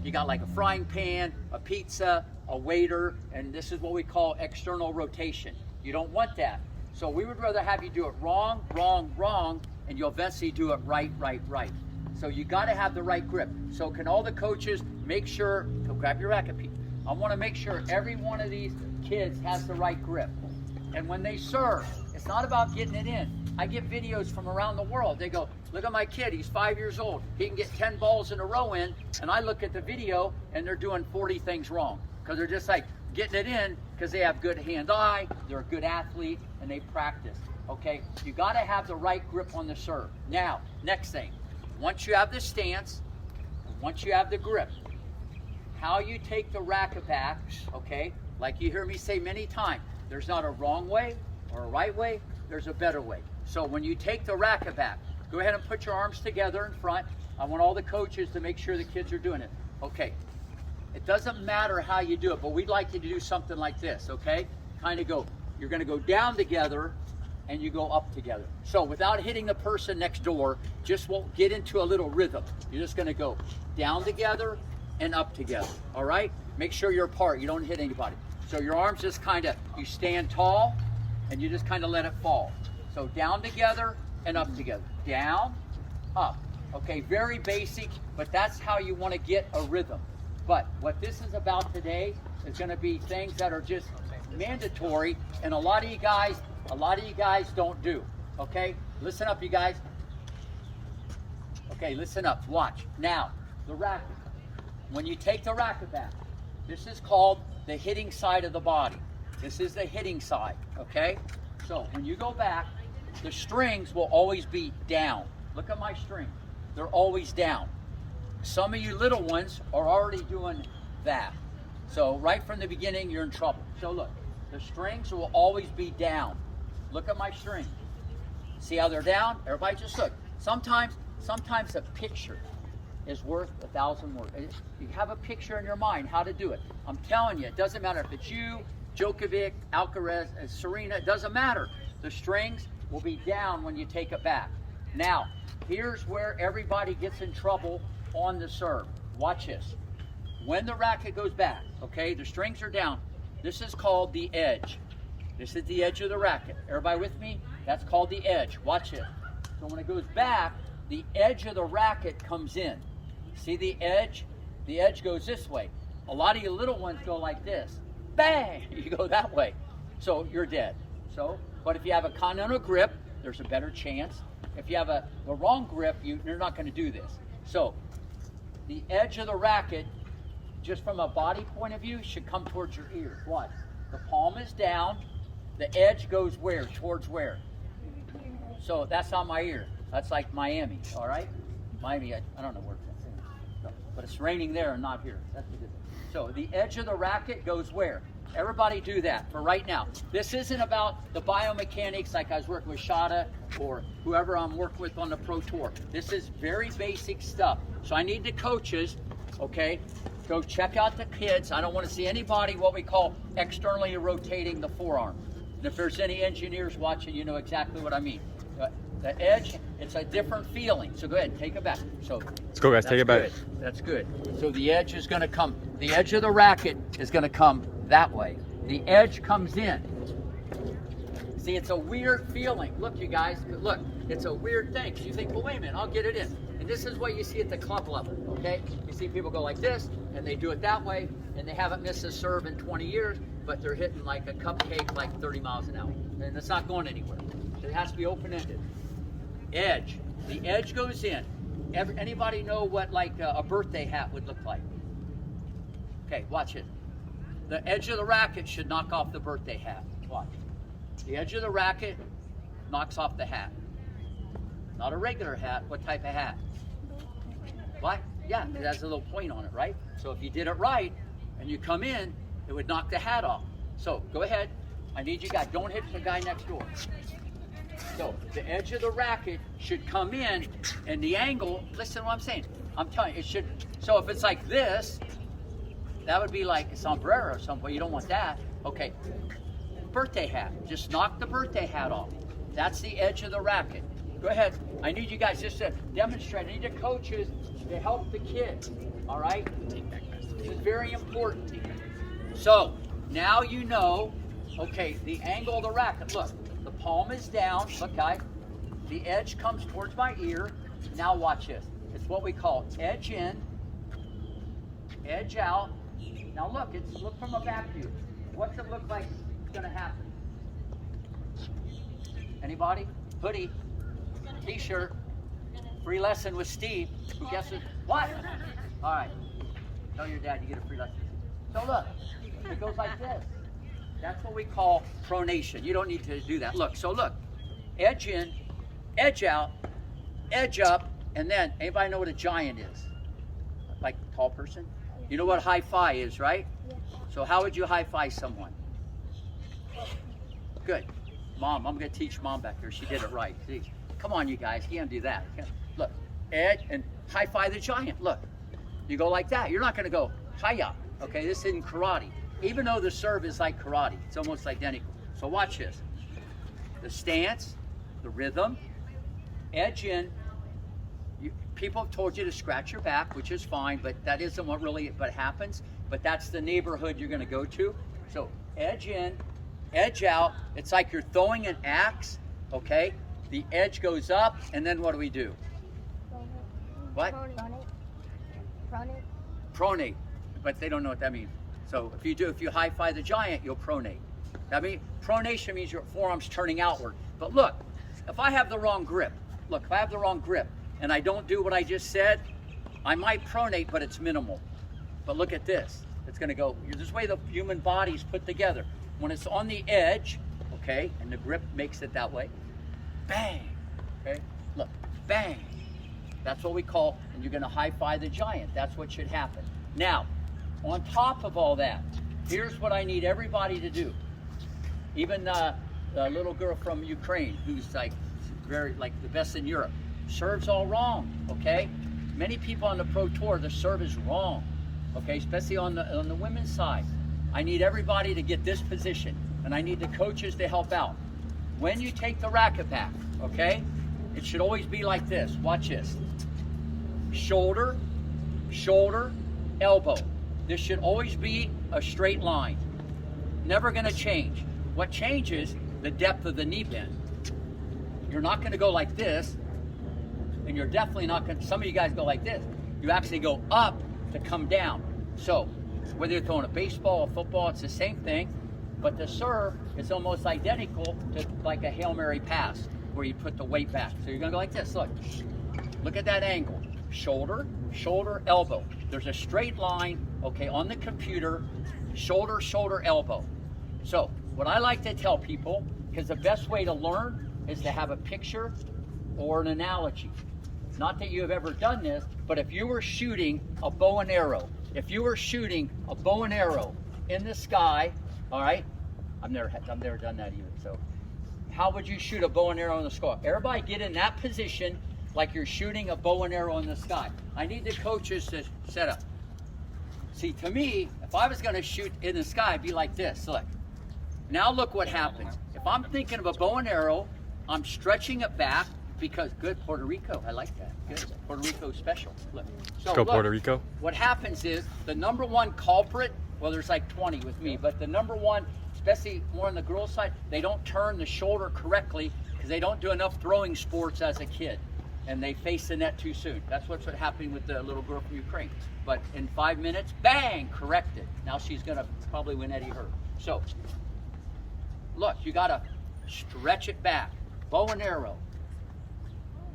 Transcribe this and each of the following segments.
You got like a frying pan, a pizza, a waiter, and this is what we call external rotation. You don't want that. So we would rather have you do it wrong, wrong, wrong, and you'll eventually do it right, right, right. So you got to have the right grip. So can all the coaches make sure, go grab your racket, Pete. I want to make sure every one of these kids has the right grip. And when they serve, it's not about getting it in. I get videos from around the world. They go, look at my kid, he's 5 years old. He can get 10 balls in a row in, and I look at the video and they're doing 40 things wrong. Because they're just like getting it in because they have good hand-eye, they're a good athlete, and they practice, okay? You gotta have the right grip on the serve. Now, next thing, once you have the stance, once you have the grip, how you take the racket back, okay? Like you hear me say many times, there's not a wrong way or a right way, there's a better way. So when you take the racket back, go ahead and put your arms together in front. I want all the coaches to make sure the kids are doing it. Okay, it doesn't matter how you do it, but we'd like you to do something like this, okay? Kind of go, you're gonna go down together and you go up together. So without hitting the person next door, just won't get into a little rhythm. You're just gonna go down together and up together, all right? Make sure you're apart, you don't hit anybody. So your arms just kind of, you stand tall and you just kind of let it fall. So down together and up together. Down, up. Okay, very basic, but that's how you want to get a rhythm. But what this is about today is going to be things that are just mandatory, and a lot of you guys don't do. Okay, listen up, you guys. Okay, listen up. Watch. Now, the racket. When you take the racket back, this is called the hitting side of the body. This is the hitting side. Okay. So when you go back, the strings will always be down. Look at my string. They're always down. Some of you little ones are already doing that. So right from the beginning, you're in trouble. So look, the strings will always be down. Look at my string. See how they're down? Everybody just look. Sometimes a picture is worth 1,000 words. You have a picture in your mind how to do it. I'm telling you, it doesn't matter if it's you, Djokovic, Alcaraz, Serena, it doesn't matter. The strings will be down when you take it back. Now, here's where everybody gets in trouble on the serve. Watch this. When the racket goes back, okay, the strings are down. This is called the edge. This is the edge of the racket. Everybody with me? That's called the edge. Watch it. So when it goes back, the edge of the racket comes in. See the edge? The edge goes this way. A lot of you little ones go like this. Bang! You go that way. So you're dead. So, but if you have a continental grip, there's a better chance. If you have the wrong grip, you're not going to do this. So the edge of the racket, just from a body point of view, should come towards your ears. Watch. The palm is down. The edge goes where? Towards where? So that's not my ear. That's like Miami, all right? Miami, I don't know where it's in. So, but it's raining there and not here. That's the good thing. So the edge of the racket goes where? Everybody do that for right now. This isn't about the biomechanics like I was working with Shada or whoever I'm working with on the Pro Tour. This is very basic stuff. So I need the coaches, okay, go check out the kids. I don't want to see anybody what we call externally rotating the forearm. And if there's any engineers watching, you know exactly what I mean. The edge, it's a different feeling. So go ahead, take it back. So let's go, guys. Take it back. That's good. So the edge is going to come. The edge of the racket is going to come that way. The edge comes in. See, it's a weird feeling. Look, you guys. Look, it's a weird thing. So you think, well, wait a minute, I'll get it in. And this is what you see at the club level. Okay, you see people go like this, and they do it that way, and they haven't missed a serve in 20 years, but they're hitting like a cupcake, like 30 miles an hour, and it's not going anywhere. It has to be open-ended. Edge. The edge goes in. Anybody know what like a birthday hat would look like? Okay, watch it. The edge of the racket should knock off the birthday hat. Watch. The edge of the racket knocks off the hat. Not a regular hat. What type of hat? What? Yeah, it has a little point on it, right? So if you did it right and you come in, it would knock the hat off. So go ahead. I need you guys. Don't hit the guy next door. So the edge of the racket should come in, and the angle, listen to what I'm saying. I'm telling you, it should. So if it's like this, that would be like a sombrero or something. You don't want that. Okay. Birthday hat. Just knock the birthday hat off. That's the edge of the racket. Go ahead. I need you guys just to demonstrate. I need the coaches to help the kids. All right? This is very important. So now you know, okay, the angle of the racket. Look, the palm is down. Look, guys. The edge comes towards my ear. Now watch this. It's what we call edge in, edge out. Now look from a back view. What's it look like it's going to happen? Anybody? Hoodie, t-shirt, free lesson with Steve. Who guesses? What? All right. Tell your dad you get a free lesson. So look, it goes like this. That's what we call pronation. You don't need to do that. Look, so look, edge in, edge out, edge up, and then, anybody know what a giant is? Like a tall person? You know what high five is, right? So how would you high five someone? Good. Mom, I'm going to teach Mom back there. She did it right. See? Come on, you guys. You can't do that. Look, edge and high five the giant. Look, you go like that. You're not going to go hiya. Okay, this isn't karate. Even though the serve is like karate, it's almost identical. So watch this. The stance, the rhythm, edge in. People have told you to scratch your back, which is fine, but that isn't what really happens. But that's the neighborhood you're going to go to. So edge in, edge out. It's like you're throwing an axe, okay? The edge goes up, and then what do we do? What? Pronate. Pronate, but they don't know what that means. So if you high five the giant, you'll pronate. That means pronation means your forearm's turning outward. But look, if I have the wrong grip, and I don't do what I just said, I might pronate, but it's minimal. But look at this. It's going to go, this way the human body's put together. When it's on the edge, okay, and the grip makes it that way, bang, okay? Look, bang. That's what we call, and you're going to high five the giant. That's what should happen. Now, on top of all that, here's what I need everybody to do. Even the little girl from Ukraine, who's like the best in Europe, serves all wrong, okay? Many people on the Pro Tour, the serve is wrong, okay? Especially on the women's side. I need everybody to get this position, and I need the coaches to help out. When you take the racket back, okay, it should always be like this. Watch this. Shoulder, shoulder, elbow. This should always be a straight line. Never going to change. What changes, the depth of the knee bend. You're not going to go like this, and you're definitely not going to, some of you guys go like this. You actually go up to come down. So, whether you're throwing a baseball, a football, it's the same thing, but the serve is almost identical to like a Hail Mary pass, where you put the weight back. So you're going to go like this. Look at that angle. Shoulder, shoulder, elbow. There's a straight line, okay, on the computer, shoulder, shoulder, elbow. So, what I like to tell people, because the best way to learn is to have a picture or an analogy. Not that you have ever done this, but if you were shooting a bow and arrow, in the sky, all right? I've never done that either. So, how would you shoot a bow and arrow in the sky? Everybody get in that position like you're shooting a bow and arrow in the sky. I need the coaches to set up. See, to me, if I was going to shoot in the sky, it'd be like this. Look. Now look what happens. If I'm thinking of a bow and arrow, I'm stretching it back because, good, Puerto Rico. I like that. Good. Puerto Rico special. Look. So Let's go, Puerto Rico. What happens is the number one culprit, well, there's like 20 with me, but the number one, especially more on the girls' side, they don't turn the shoulder correctly because they don't do enough throwing sports as a kid. And they face the net too soon. That's what's happening with the little girl from Ukraine. But in 5 minutes, bang, corrected. Now she's going to probably win Eddie Hurt. So, look, you got to stretch it back. Bow and arrow.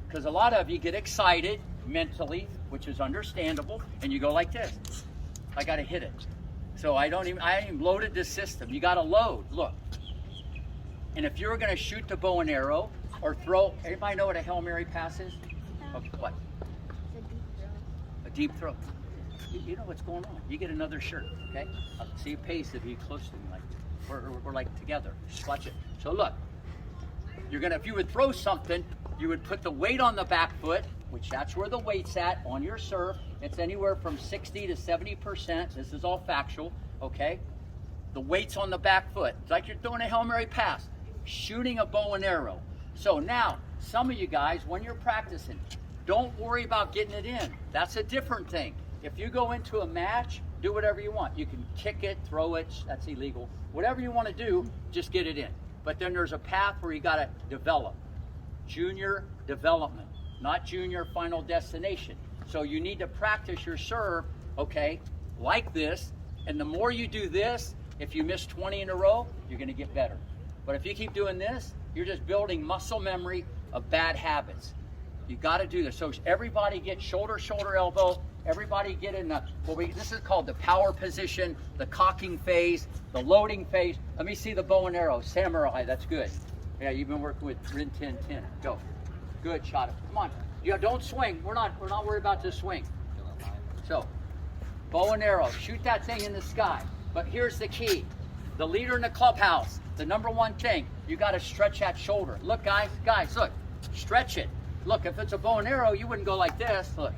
Because a lot of you get excited mentally, which is understandable, and you go like this. I got to hit it. So I haven't even loaded this system. You got to load. Look. And if you're going to shoot the bow and arrow or throw, anybody know what a Hail Mary pass is? What? A deep throw. You know what's going on. You get another shirt, okay? I'll see you pace if you're close to me. Like we're like together. Just watch it. So look, if you would throw something, you would put the weight on the back foot, which that's where the weight's at on your serve. It's anywhere from 60 to 70%. This is all factual, okay? The weight's on the back foot. It's like you're throwing a Hail Mary pass, shooting a bow and arrow. So now, some of you guys, when you're practicing, don't worry about getting it in. That's a different thing. If you go into a match, do whatever you want. You can kick it, throw it, that's illegal. Whatever you want to do, just get it in. But then there's a path where you got to develop. Junior development, not junior final destination. So you need to practice your serve, okay, like this. And the more you do this, if you miss 20 in a row, you're going to get better. But if you keep doing this, you're just building muscle memory of bad habits. You got to do this. So everybody get shoulder, shoulder, elbow. Everybody get in the, this is called the power position, the cocking phase, the loading phase. Let me see the bow and arrow. Samurai, that's good. Yeah, you've been working with Rin 10. Go. Good shot. Come on. Yeah, don't swing. We're not worried about this swing. So, bow and arrow. Shoot that thing in the sky. But here's the key. The leader in the clubhouse, the number one thing, you got to stretch that shoulder. Look, guys, look. Stretch it. Look, if it's a bow and arrow, you wouldn't go like this. Look.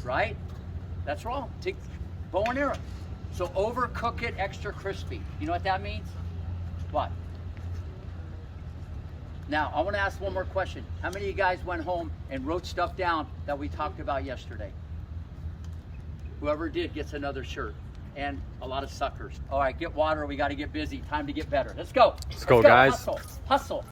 Right? That's wrong. Take bow and arrow. So overcook it extra crispy. You know what that means? What? Now, I want to ask one more question. How many of you guys went home and wrote stuff down that we talked about yesterday? Whoever did gets another shirt. And a lot of suckers. All right, get water. We got to get busy. Time to get better. Let's go. Let's go, guys. Hustle. Hustle.